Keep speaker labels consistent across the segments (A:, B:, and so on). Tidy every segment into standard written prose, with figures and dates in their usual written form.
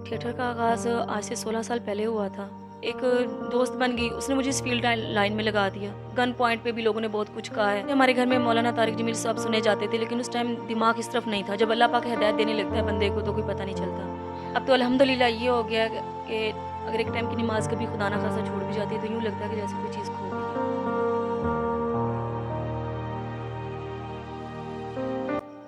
A: Theatre का आगाज़ आज से 16 साल पहले हुआ था। एक दोस्त बन गई, उसने मुझे इस फ़ील्ड लाइन में लगा दिया। गन पॉइंट पे भी लोगों ने बहुत कुछ कहा है। हमारे घर में मौलाना तारिक जमील साहब सुने जाते थे, लेकिन उस टाइम दिमाग इस तरफ नहीं था। जब अल्लाह पाक हिदायत देने लगता है बंदे को तो कोई पता नहीं चलता। अब तो अल्हम्दुलिल्लाह ये हो गया है कि अगर एक टाइम की नमाज़ कभी खुदा ना ख़ास्ता छूट भी जाती है तो यूँ लगता है कि जैसे कोई चीज़ खो गई है।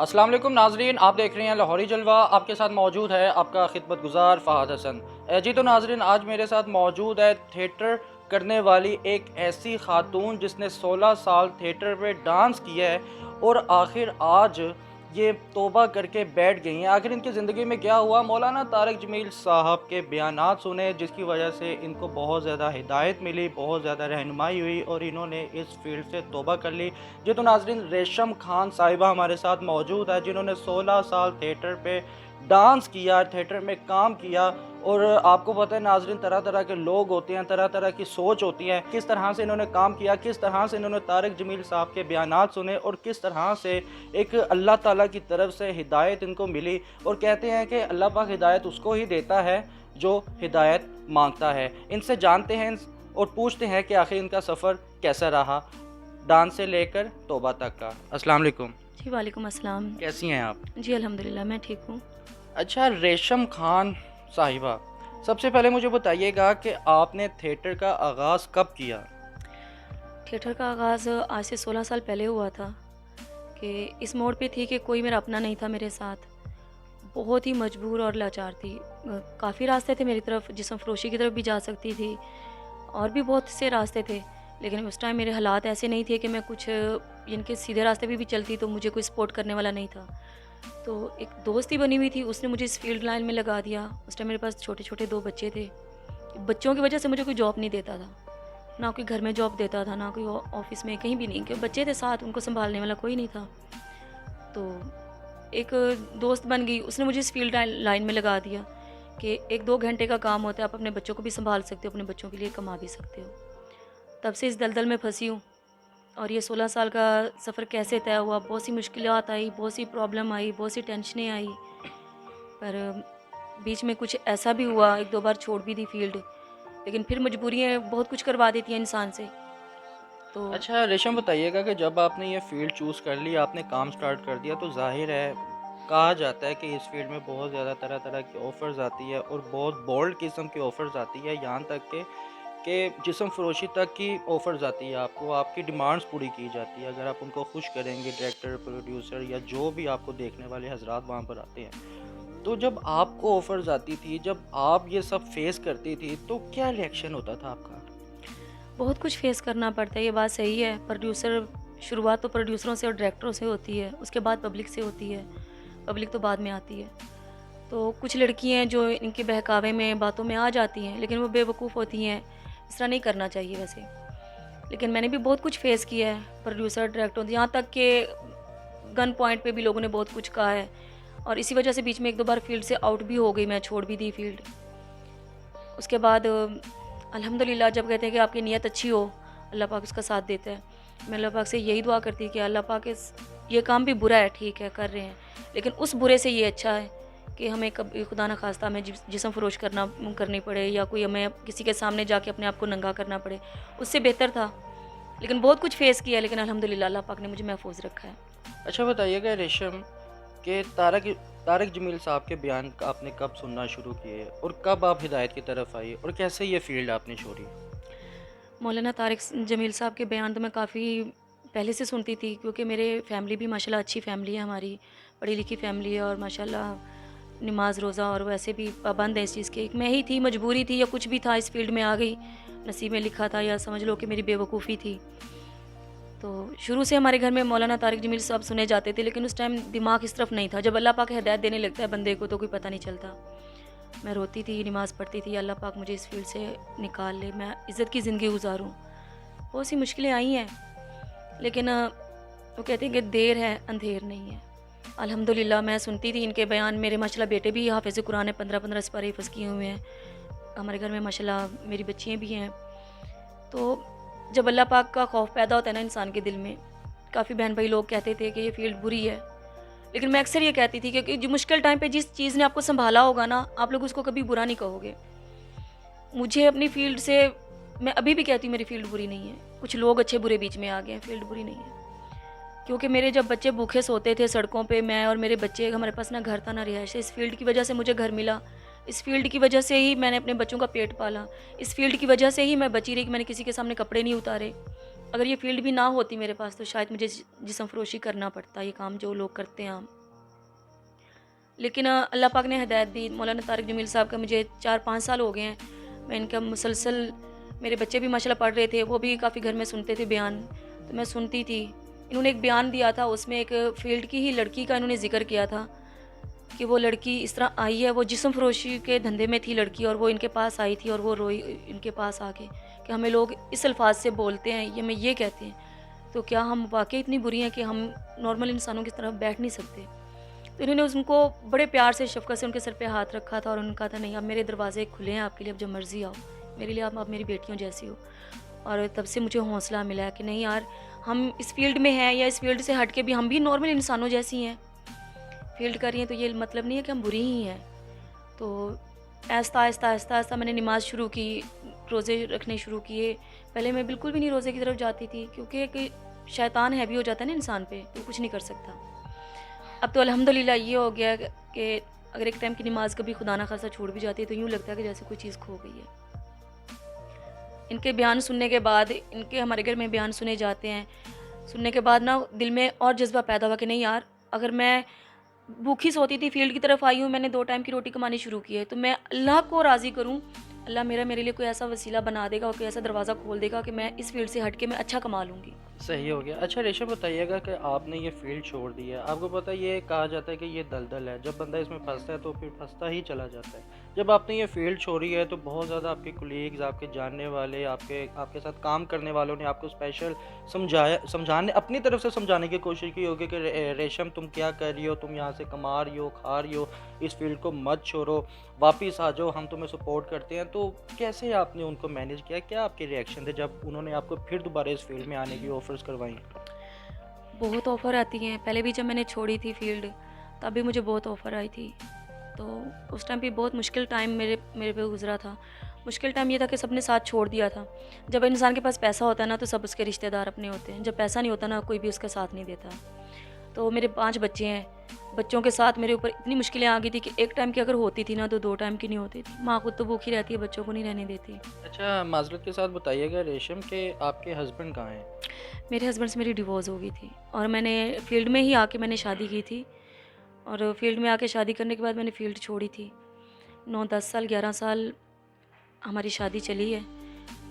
B: अस्सलाम वालेकुम नाजरीन, आप देख रहे हैं लाहौरी जलवा। आपके साथ मौजूद है आपका खिदमतगुजार फ़हाद हसन। जी तो नाजरीन, आज मेरे साथ मौजूद है थिएटर करने वाली एक ऐसी ख़ातून जिसने 16 साल थिएटर में डांस किया है और आखिर आज ये तौबा करके बैठ गई हैं। आखिर इनकी ज़िंदगी में क्या हुआ? मौलाना तारिक जमील साहब के बयानात सुने, जिसकी वजह से इनको बहुत ज़्यादा हिदायत मिली, बहुत ज़्यादा रहनुमाई हुई और इन्होंने इस फील्ड से तौबा कर ली। जी तो नाज़रीन, रेशम खान साहिबा हमारे साथ मौजूद है, जिन्होंने 16 साल थिएटर पे डांस किया, थिएटर में काम किया। और आपको पता है नाज़रीन, तरह तरह के लोग होते हैं, तरह तरह की सोच होती है। किस तरह से इन्होंने काम किया, किस तरह से इन्होंने तारिक जमील साहब के बयानात सुने और किस तरह से एक अल्लाह ताला की तरफ से हिदायत इनको मिली। और कहते हैं कि अल्लाह पाक हिदायत उसको ही देता है जो हिदायत मांगता है। इनसे जानते हैं और पूछते हैं कि आखिर इनका सफ़र कैसा रहा, डांस से लेकर तौबा तक का। अस्सलाम वालेकुम।
A: जी, वालेकुम अस्सलाम।
B: कैसी हैं आप?
A: जी, अल्हम्दुलिल्लाह मैं ठीक हूँ।
B: अच्छा, रेशम खान साहिबा, सबसे पहले मुझे बताइएगा कि आपने थिएटर का आगाज़ कब किया?
A: थिएटर का आगाज़ आज से 16 साल पहले हुआ था कि इस मोड़ पे थी कि कोई मेरा अपना नहीं था मेरे साथ। बहुत ही मजबूर और लाचार थी। काफ़ी रास्ते थे मेरी तरफ, जिस्म फ़रोशी की तरफ भी जा सकती थी और भी बहुत से रास्ते थे। लेकिन उस टाइम मेरे हालात ऐसे नहीं थे कि मैं कुछ इनके सीधे रास्ते पे भी चलती तो मुझे कोई सपोर्ट करने वाला नहीं था। तो एक दोस्ती बनी हुई थी, उसने मुझे इस फ़ील्ड लाइन में लगा दिया। उस टाइम मेरे पास छोटे-छोटे 2 बच्चे थे। बच्चों की वजह से मुझे कोई जॉब नहीं देता था। ना कोई घर में जॉब देता था, ना कोई ऑफ़िस में, कहीं भी नहीं, कि बच्चे थे साथ, उनको सँभालने वाला कोई नहीं था। तो एक दोस्त बन गई, उसने मुझे इस फ़ील्ड लाइन में लगा दिया कि 1-2 घंटे का काम होता है, आप अपने बच्चों को भी सँभाल सकते हो, अपने बच्चों के लिए कमा भी सकते हो। तब से इस दलदल में फँसी हूँ और ये 16 साल का सफ़र कैसे तय हुआ, बहुत सी मुश्किलात आई, बहुत सी प्रॉब्लम आई, बहुत सी टेंशनें आई, पर बीच में कुछ ऐसा भी हुआ, 1-2 बार छोड़ भी दी फ़ील्ड, लेकिन फिर मजबूरियाँ बहुत कुछ करवा देती हैं इंसान से। तो
B: अच्छा रेशम, बताइएगा कि जब आपने ये फ़ील्ड चूज़ कर ली, आपने काम स्टार्ट कर दिया, तो ज़ाहिर है, कहा जाता है कि इस फ़ील्ड में बहुत ज़्यादा तरह-तरह की ऑफ़र्स आती है और बहुत बोल्ड किस्म की ऑफ़र्स आती है, यहाँ तक कि जिस्म फ़रोशी तक की ऑफ़र्स आती है आपको, आपकी डिमांड्स पूरी की जाती है। अगर आप उनको खुश करेंगे, डायरेक्टर, प्रोड्यूसर या जो भी आपको देखने वाले हज़रात वहाँ पर आते हैं। तो जब आपको ऑफ़र्स आती थी, जब आप ये सब फ़ेस करती थी, तो क्या रिएक्शन होता था आपका?
A: बहुत कुछ फ़ेस करना पड़ता है, ये बात सही है। प्रोड्यूसर शुरुआत तो प्रोड्यूसरों से और डायरेक्टरों से होती है, उसके बाद पब्लिक से होती है, पब्लिक तो बाद में आती है। तो कुछ लड़कियाँ हैं जो इनके बहकावे में, बातों में आ जाती हैं, लेकिन वो बेवकूफ़ होती हैं, इस तरह नहीं करना चाहिए वैसे। लेकिन मैंने भी बहुत कुछ फ़ेस किया है, प्रोड्यूसर, डायरेक्टर, यहाँ तक कि गन पॉइंट पे भी लोगों ने बहुत कुछ कहा है और इसी वजह से बीच में 1-2 बार फ़ील्ड से आउट भी हो गई मैं, छोड़ भी दी फ़ील्ड। उसके बाद अल्हम्दुलिल्लाह, जब कहते हैं कि आपकी नीयत अच्छी हो, अल्लाह पाक उसका साथ देता है। मैं अल्लाह पाक से यही दुआ करती कि अल्लाह पाक ये काम भी बुरा है, ठीक है, कर रहे हैं, लेकिन उस बुरे से ये अच्छा है कि हमें कभी खुदा न खास्ता हमें जिस्म फ़रोश करनी पड़े या कोई हमें किसी के सामने जाके अपने आप को नंगा करना पड़े, उससे बेहतर था। लेकिन बहुत कुछ फ़ेस किया, लेकिन अल्हम्दुलिल्लाह अल्लाह पाक ने मुझे महफ़ूज़ रखा है।
B: अच्छा बताइएगा रेशम, कि तारिक जमील साहब के बयान आपने कब सुनना शुरू किए और कब आप हिदायत की तरफ आई और कैसे ये फ़ील्ड आपने छोड़ी?
A: मौलाना तारिक जमील साहब के बयान तो मैं काफ़ी पहले से सुनती थी, क्योंकि मेरे फैमिली भी माशाल्लाह अच्छी फैमिली है हमारी, पढ़ी लिखी फैमिली है और माशाल्लाह नमाज रोज़ा और वैसे भी पाबंद है इस चीज़ के। एक मैं ही थी, मजबूरी थी या कुछ भी था, इस फील्ड में आ गई, नसीब में लिखा था या समझ लो कि मेरी बेवकूफ़ी थी। तो शुरू से हमारे घर में मौलाना तारिक जमील साहब सुने जाते थे, लेकिन उस टाइम दिमाग इस तरफ नहीं था। जब अल्लाह पाक हिदायत देने लगता है बंदे को तो कोई पता नहीं चलता। मैं रोती थी, नमाज़ पढ़ती थी, अल्लाह पाक मुझे इस फील्ड से निकाल ले, मैं इज़्ज़त की ज़िंदगी गुजारूँ। बहुत सी मुश्किलें आई हैं, लेकिन वो कहते हैं कि देर है अंधेर नहीं है। अल्हम्दुलिल्लाह मैं सुनती थी इनके बयान। मेरे माशाल्लाह बेटे भी हाफ़िज़ कुरान है, 15-15 सिपारे हिफ़्ज़ किए हुए हैं। हमारे घर में माशाल्लाह मेरी बच्चियाँ भी हैं। तो जब अल्लाह पाक का खौफ पैदा होता है ना इंसान के दिल में, काफ़ी बहन भाई लोग कहते थे कि ये फ़ील्ड बुरी है, लेकिन मैं अक्सर ये कहती थी कि जो मुश्किल टाइम पे जिस चीज़ ने आपको सँभाला होगा ना, आप लोग उसको कभी बुरा नहीं कहोगे। मुझे अपनी फ़ील्ड से, मैं अभी भी कहती हूँ मेरी फ़ील्ड बुरी नहीं है। कुछ लोग अच्छे-बुरे बीच में आ गए हैं, फ़ील्ड बुरी नहीं है। क्योंकि मेरे जब बच्चे भूखे सोते थे सड़कों पे, मैं और मेरे बच्चे, हमारे पास ना घर था ना रिहाइश। इस फ़ील्ड की वजह से मुझे घर मिला। इस फ़ील्ड की वजह से ही मैंने अपने बच्चों का पेट पाला। इस फ़ील्ड की वजह से ही मैं बची रही कि मैंने किसी के सामने कपड़े नहीं उतारे। अगर ये फ़ील्ड भी ना होती मेरे पास तो शायद मुझे जिस्म फ़रोशी करना पड़ता, ये काम जो लोग करते हैं आम। लेकिन अल्लाह पाक ने हिदायत दी। मौलाना तारिक जमील साहब का मुझे 4-5 साल हो गए हैं, मैं इनका मुसलसल, मेरे बच्चे भी माशाल्लाह पढ़ रहे थे, वो भी काफ़ी घर में सुनते थे बयान, तो मैं सुनती थी। इन्होंने एक बयान दिया था, उसमें एक फ़ील्ड की ही लड़की का इन्होंने ज़िक्र किया था कि वो लड़की इस तरह आई है, वो जिस्म फ़रोशी के धंधे में थी लड़की, और वो इनके पास आई थी और वो रोई इनके पास आके कि हमें लोग इस अल्फ़ाज़ से बोलते हैं, ये हमें ये कहते हैं, तो क्या हम वाक़ई इतनी बुरी हैं कि हम नॉर्मल इंसानों की तरह बैठ नहीं सकते? तो इन्होंने उनको बड़े प्यार से, शफ़क़त से उनके सर पे हाथ रखा था और उन्होंने कहा था, नहीं, अब मेरे दरवाज़े खुले हैं आपके लिए, अब जब मर्ज़ी आओ। मेरे लिए आप मेरी बेटियों जैसी हो। और तब से मुझे हौसला मिला है कि नहीं यार, हम इस फ़ील्ड में हैं या इस फ़ील्ड से हट के भी हम भी नॉर्मल इंसानों जैसी हैं। फ़ील्ड कर रही हैं तो ये मतलब नहीं है कि हम बुरी ही हैं। तो आहिस्ता-आहिस्ता मैंने नमाज़ शुरू की, रोज़े रखने शुरू किए। पहले मैं बिल्कुल भी नहीं रोज़े की तरफ जाती थी, क्योंकि एक शैतान हैवी हो जाता है ना इंसान पे, तो कुछ नहीं कर सकता। अब तो अल्हम्दुलिल्लाह ये हो गया कि अगर एक टाइम की नमाज़ कभी खुदा ना खास्ता छूट भी जाती है तो यूँ लगता है कि जैसे कोई चीज़ खो गई है। इनके बयान सुनने के बाद, इनके हमारे घर में बयान सुने जाते हैं, सुनने के बाद ना दिल में और जज़्बा पैदा हुआ कि नहीं यार, अगर मैं भूखी सोती थी, फ़ील्ड की तरफ आई हूँ, मैंने 2 टाइम की रोटी कमानी शुरू की है, तो मैं अल्लाह को राज़ी करूँ, अल्लाह मेरे लिए कोई ऐसा वसीला बना देगा और कोई ऐसा दरवाज़ा खोल देगा कि मैं इस फ़ील्ड से हट के मैं अच्छा कमा लूँगी।
B: सही हो गया। अच्छा रेशम, बताइएगा कि आपने ये फ़ील्ड छोड़ दी है। आपको पता है ये कहा जाता है कि ये दलदल है, जब बंदा इसमें फँसता है तो फिर फँसता ही चला जाता है। जब आपने ये फ़ील्ड छोड़ी है तो बहुत ज़्यादा आपके कलीग्स, आपके जानने वाले, आपके आपके साथ काम करने वालों ने आपको स्पेशल समझाने, अपनी तरफ से समझाने की कोशिश की होगी कि रेशम तुम क्या कर रही हो, तुम यहाँ से कमा रही हो, खा रही हो, इस फ़ील्ड को मत छोड़ो, वापस आ जाओ, हम तुम्हें सपोर्ट करते हैं। तो कैसे आपने उनको मैनेज किया? क्या आपके रिएक्शन थे जब उन्होंने आपको फिर दोबारा इस फ़ील्ड में आने की ऑफ़र्स करवाई?
A: बहुत ऑफ़र आती हैं, पहले भी जब मैंने छोड़ी थी फ़ील्ड, तब भी मुझे बहुत ऑफ़र आई थी। तो उस टाइम पे बहुत मुश्किल टाइम मेरे मेरे पे गुज़रा था। मुश्किल टाइम ये था कि सबने साथ छोड़ दिया था। जब इंसान के पास पैसा होता है ना, तो सब उसके रिश्तेदार अपने होते हैं। जब पैसा नहीं होता ना, कोई भी उसका साथ नहीं देता। तो मेरे 5 बच्चे हैं, बच्चों के साथ मेरे ऊपर इतनी मुश्किलें आ गई थी कि एक टाइम की अगर होती थी ना, तो 2 टाइम की नहीं होती थी। माँ खुद तो भूखी रहती है, बच्चों को नहीं रहने देती।
B: अच्छा, माज़रत के साथ बताइएगा रेशम कि आपके हस्बैंड कहाँ हैं?
A: मेरे हस्बैंड से मेरी डिवोर्स हो गई थी और मैंने फ़ील्ड में ही आके मैंने शादी की थी, और फ़ील्ड में आके शादी करने के बाद मैंने फ़ील्ड छोड़ी थी। 9-10 साल, 11 साल हमारी शादी चली है।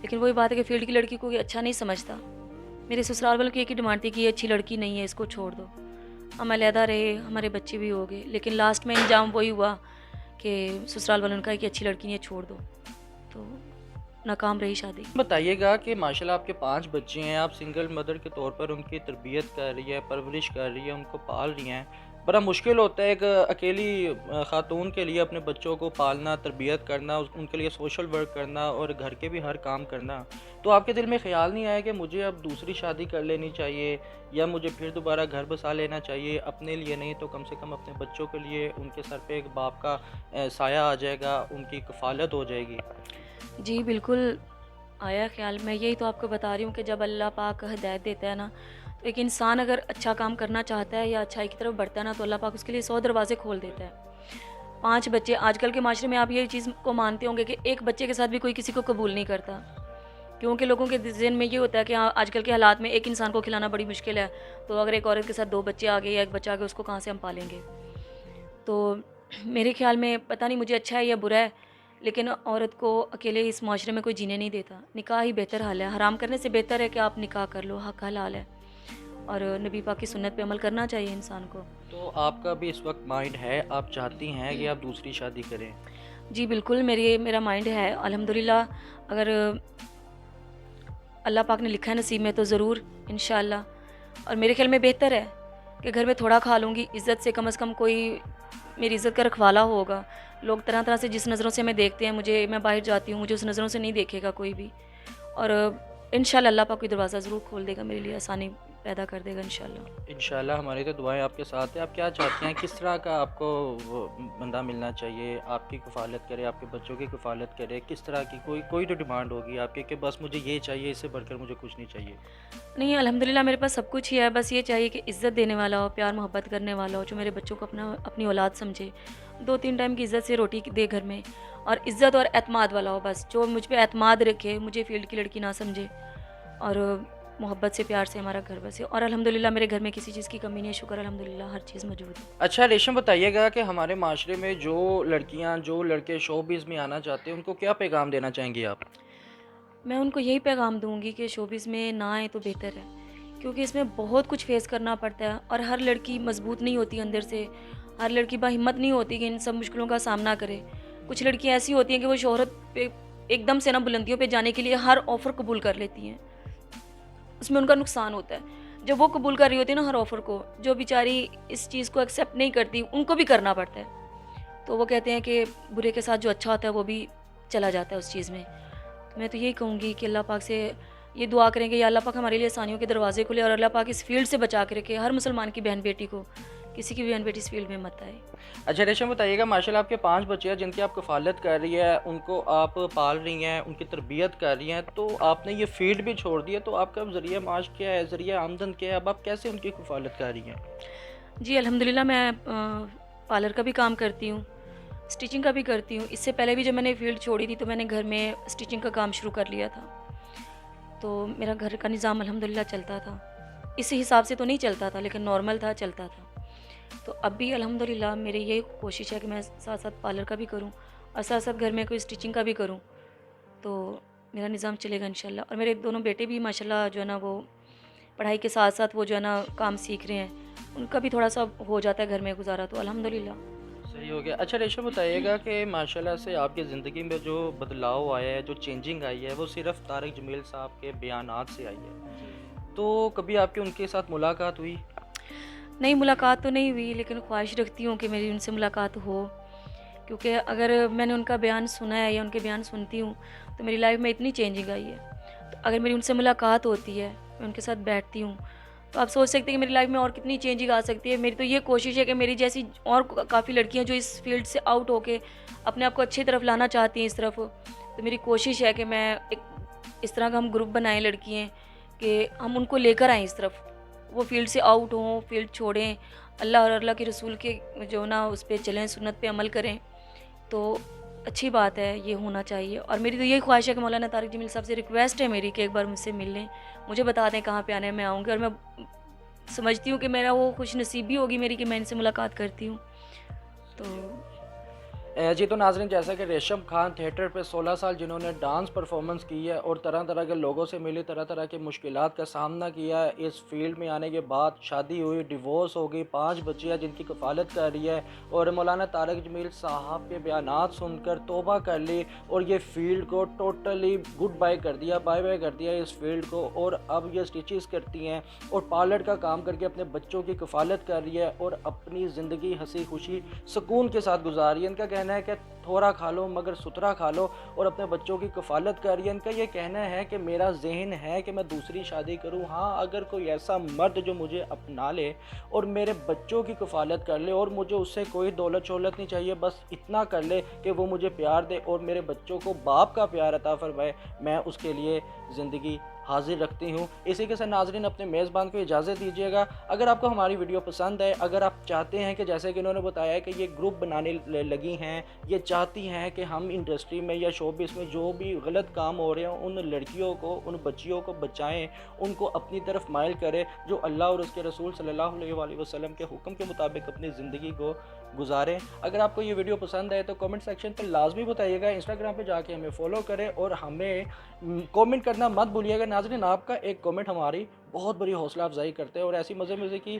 A: लेकिन वही बात है कि फ़ील्ड की लड़की को कोई अच्छा नहीं समझता। मेरे ससुराल वालों की एक ही डिमांड थी कि ये अच्छी लड़की नहीं है, इसको छोड़ दो। हम अलहदा रहे, हमारे बच्चे भी हो गए, लेकिन लास्ट में अंजाम वही हुआ कि ससुराल वालों ने कहा कि अच्छी लड़की नहीं है, छोड़ दो। तो नाकाम रही शादी।
B: बताइएगा कि माशाल्लाह आपके 5 बच्चे हैं, आप सिंगल मदर के तौर पर उनकी तरबियत कर रही है, परवरिश कर रही है, उनको पाल रही हैं। बड़ा मुश्किल होता है एक अकेली ख़ातून के लिए अपने बच्चों को पालना, तरबियत करना, उनके लिए सोशल वर्क करना और घर के भी हर काम करना। तो आपके दिल में ख़्याल नहीं आया कि मुझे अब दूसरी शादी कर लेनी चाहिए या मुझे फिर दोबारा घर बसा लेना चाहिए? अपने लिए नहीं तो कम से कम अपने बच्चों के लिए, उनके सर पे एक बाप का साया आ जाएगा, उनकी कफ़ालत हो जाएगी।
A: जी, बिल्कुल आया ख़्याल। मैं यही तो आपको बता रही हूँ कि जब अल्लाह पाक हिदायत देता है ना, तो एक इंसान अगर अच्छा काम करना चाहता है या अच्छाई की तरफ बढ़ता है ना, तो अल्लाह पाक उसके लिए 100 दरवाज़े खोल देता है। 5 बच्चे, आजकल के माशरे में आप ये चीज़ को मानते होंगे कि एक बच्चे के साथ भी कोई किसी को कबूल नहीं करता। क्योंकि लोगों के ज़हन में ये होता है कि हाँ, आजकल के हालात में एक इंसान को खिलाना बड़ी मुश्किल है, तो अगर एक औरत के साथ 2 बच्चे आ गए या 1 बच्चा आ गया, उसको कहाँ से हम पालेंगे? तो मेरे ख़्याल में पता नहीं मुझे अच्छा है या बुरा है, लेकिन औरत को अकेले इस माशरे में कोई जीने नहीं देता। निकाह ही बेहतर हल है, हराम करने से बेहतर है कि आप निकाह कर लो, हक हलाल है। और नबी पाक की सुन्नत पे अमल करना चाहिए इंसान को।
B: तो आपका भी इस वक्त माइंड है, आप चाहती हैं कि आप दूसरी शादी करें?
A: जी बिल्कुल, मेरा माइंड है अल्हम्दुलिल्लाह। अगर अल्लाह पाक ने लिखा है नसीब में तो ज़रूर इंशाअल्लाह। और मेरे ख़्याल में बेहतर है कि घर में थोड़ा खा लूँगी, इज़्ज़त से कम कोई मेरी इज़्ज़त का रखवाला होगा। लोग तरह-तरह से जिस नज़रों से हमें देखते हैं, मैं बाहर जाती हूँ, मुझे उस नज़रों से नहीं देखेगा कोई भी। और इंशाअल्लाह अल्लाह पाक कोई दरवाज़ा ज़रूर खोल देगा मेरे लिए आसानी पैदा कर देगा इंशाल्लाह।
B: इंशाल्लाह हमारी तो दुआएं आपके साथ है। आप क्या चाहते हैं, किस तरह का आपको वो बंदा मिलना चाहिए, आपकी कफ़ालत करे, आपके बच्चों की कफ़ालत करे, किस तरह की कोई कोई तो डिमांड होगी आपकी कि बस मुझे ये चाहिए, इससे बढ़कर मुझे कुछ नहीं चाहिए?
A: नहीं, अल्हम्दुलिल्लाह मेरे पास सब कुछ ही है, बस ये चाहिए कि इज़्ज़त देने वाला हो, प्यार मोहब्बत करने वाला हो, जो मेरे बच्चों को अपनी औलाद समझे। 2-3 टाइम की इज़्ज़त से रोटी दे घर में, और इज़्ज़त और एतमाद वाला हो बस, जो मुझ पे एतमाद रखे, मुझे फ़ील्ड की लड़की ना समझे, और मोहब्बत से प्यार से हमारा घर बसे। और अल्हम्दुलिल्लाह मेरे घर में किसी चीज़ की कमी नहीं है, शुक्र अल्हम्दुलिल्लाह हर चीज़ मौजूद है।
B: अच्छा रेशम, बताइएगा कि हमारे माशरे में जो लड़कियां, जो लड़के शोबिज़ में आना चाहते हैं, उनको क्या पैगाम देना चाहेंगी आप?
A: मैं उनको यही पैगाम दूँगी कि शोबिज़ में ना आएँ तो बेहतर है, क्योंकि इसमें बहुत कुछ फ़ेस करना पड़ता है, और हर लड़की मज़बूत नहीं होती अंदर से, हर लड़की बाहिम्मत नहीं होती कि इन सब मुश्किलों का सामना करे। कुछ लड़कियाँ ऐसी होती हैं कि वो शोहरत पे एकदम से ना बुलंदियों पे जाने के लिए हर ऑफ़र कबूल कर लेती हैं। उसमें उनका नुकसान होता है। जब वो कबूल कर रही होती है ना हर ऑफ़र को, जो बेचारी इस चीज़ को एक्सेप्ट नहीं करती, उनको भी करना पड़ता है। तो वो कहते हैं कि बुरे के साथ जो अच्छा होता है वो भी चला जाता है उस चीज़ में। तो मैं तो यही कहूँगी कि अल्लाह पाक से ये दुआ करें कि या अल्लाह पाक हमारे लिए आसानियों के दरवाज़े खोले, और अल्लाह पाक इस फ़ील्ड से बचा के रखे हर मुसलमान की बहन बेटी को, किसी की भी बहन बेटी इस फ़ील्ड में मत आए।
B: अच्छा रेशम, बताइएगा माशाल्लाह आपके 5 बच्चे हैं जिनकी आप कफ़ालत कर रही है, उनको आप पाल रही हैं, उनकी तरबियत कर रही हैं, तो आपने ये फ़ील्ड भी छोड़ दी है, तो आपका ज़रिया माश क्या है, ज़रिया आमदन क्या है? अब आप कैसे उनकी कफ़ालत कर रही हैं?
A: जी, अल्हम्दुलिल्लाह मैं पार्लर का भी काम करती हूँ, स्टिचिंग का भी करती हूँ। इससे पहले भी जब मैंने फ़ील्ड छोड़ी थी तो मैंने घर में स्टिचिंग का काम शुरू कर लिया था। तो मेरा घर का निज़ाम अल्हम्दुलिल्लाह चलता था। इस हिसाब से तो नहीं चलता था, लेकिन नॉर्मल था, चलता था। तो अब भी अल्हम्दुलिल्लाह मेरी ये कोशिश है कि मैं साथ-साथ पार्लर का भी करूँ, और साथ-साथ घर में कोई स्टिचिंग का भी करूँ, तो मेरा निज़ाम चलेगा इंशाल्लाह। और मेरे दोनों बेटे भी माशाल्लाह जो है ना, वो पढ़ाई के साथ-साथ वो जो है ना काम सीख रहे हैं। उनका भी थोड़ा-सा हो जाता है घर में गुज़ारा, तो अल्हम्दुलिल्लाह।
B: सही हो गया। अच्छा रेशम, बताइएगा कि माशाल्लाह से आपकी ज़िंदगी में जो बदलाव आया है, जो चेंजिंग आई है, वो सिर्फ़ तारिक जमील साहब के बयानात से आई है। तो कभी आपकी उनके साथ मुलाकात हुई?
A: नहीं, मुलाकात तो नहीं हुई, लेकिन ख्वाहिश रखती हूँ कि मेरी उनसे मुलाकात हो, क्योंकि अगर मैंने उनका बयान सुना है या उनके बयान सुनती हूँ, तो मेरी लाइफ में इतनी चेंजिंग आई है। तो अगर मेरी उनसे मुलाकात होती है, मैं उनके साथ बैठती हूँ, तो आप सोच सकते हैं कि मेरी लाइफ में और कितनी चेंजिंग आ सकती है। मेरी तो ये कोशिश है कि मेरी जैसी और काफ़ी लड़कियाँ जो इस फील्ड से आउट होके अपने आप को अच्छी तरफ लाना चाहती हैं इस तरफ, तो मेरी कोशिश है कि मैं एक इस तरह का हम ग्रुप बनाएँ लड़कियाँ, कि हम उनको लेकर आएँ इस तरफ। वो फ़ील्ड से आउट हों, फ़ील्ड छोड़ें, अल्लाह और अल्लाह के रसूल के जो ना उस पे चलें, सुन्नत पे अमल करें, तो अच्छी बात है, ये होना चाहिए। और मेरी तो यही ख्वाहिश है कि मौलाना तारिक जमील साहब से रिक्वेस्ट है मेरी कि एक बार मुझसे मिल लें, मुझे बता दें कहाँ पे आना है, मैं आऊँगी। और मैं समझती हूँ कि मेरा वो खुशनसीबी होगी मेरी कि मैं इनसे मुलाकात करती हूँ। तो
B: जी तो नाज़रीन, जैसा कि रेशम खान थिएटर पे 16 साल जिन्होंने डांस परफॉर्मेंस की है और तरह तरह के लोगों से मिली, तरह तरह की मुश्किलात का सामना किया है, इस फील्ड में आने के बाद शादी हुई, डिवोर्स हो गई, 5 बच्चियाँ जिनकी कफ़ालत कर रही है, और मौलाना तारिक जमील साहब के बयानात सुनकर तौबा कर ली और ये फील्ड को टोटली गुड बाय कर दिया, बाय बाय कर दिया इस फील्ड को, और अब ये स्टिचेस करती हैं और पार्लर का काम करके अपने बच्चों की कफ़ालत कर रही है और अपनी ज़िंदगी हंसी खुशी सुकून के साथ गुजार रही है। इनका कहना है कि थोड़ा खा लो मगर सुथरा खा लो, और अपने बच्चों की कफ़ालत कर रही है। इनका ये कहना है कि मेरा ज़हन है कि मैं दूसरी शादी करूं, हाँ अगर कोई ऐसा मर्द जो मुझे अपना ले और मेरे बच्चों की कफ़ालत कर ले, और मुझे उससे कोई दौलत शोहलत नहीं चाहिए, बस इतना कर ले कि वो मुझे प्यार दे और मेरे बच्चों को बाप का प्यार अता फरमाए, मैं उसके लिए ज़िंदगी हाजिर रखती हूँ। इसी के साथ नाज़रीन, अपने मेज़बान को इजाज़त दीजिएगा। अगर आपको हमारी वीडियो पसंद है, अगर आप चाहते हैं कि जैसे कि इन्होंने बताया कि ये ग्रुप बनाने लगी हैं, ये चाहती हैं कि हम इंडस्ट्री में या शोबिस में जो भी गलत काम हो रहे हैं उन लड़कियों को, उन बच्चियों को बचाएं, उनको अपनी तरफ माइल करें, जो अल्लाह और उसके रसूल सल्लल्लाहु अलैहि वसल्लम के हुक्म के मुताबिक अपनी ज़िंदगी को गुजारें। अगर आपको ये वीडियो पसंद आए तो कमेंट सेक्शन पर लाजमी बताइएगा, इंस्टाग्राम पे जाके हमें फॉलो करें और हमें कमेंट करना मत भूलिएगा। नाज़रीन, आपका एक कमेंट हमारी बहुत बड़ी हौसला अफजाई करते हैं और ऐसी मज़े मज़े की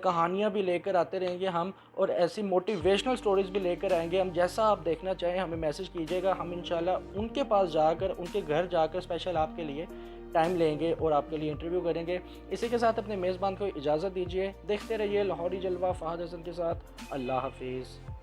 B: कहानियाँ भी लेकर आते रहेंगे हम, और ऐसी मोटिवेशनल स्टोरीज़ भी लेकर आएंगे हम। जैसा आप देखना चाहें हमें मैसेज कीजिएगा, हम इंशाल्लाह उनके पास जाकर, उनके घर जाकर स्पेशल आपके लिए टाइम लेंगे और आपके लिए इंटरव्यू करेंगे। इसी के साथ अपने मेज़बान को इजाज़त दीजिए। देखते रहिए लाहौरी जलवा फ़हद हसन के साथ। अल्लाह हाफिज़।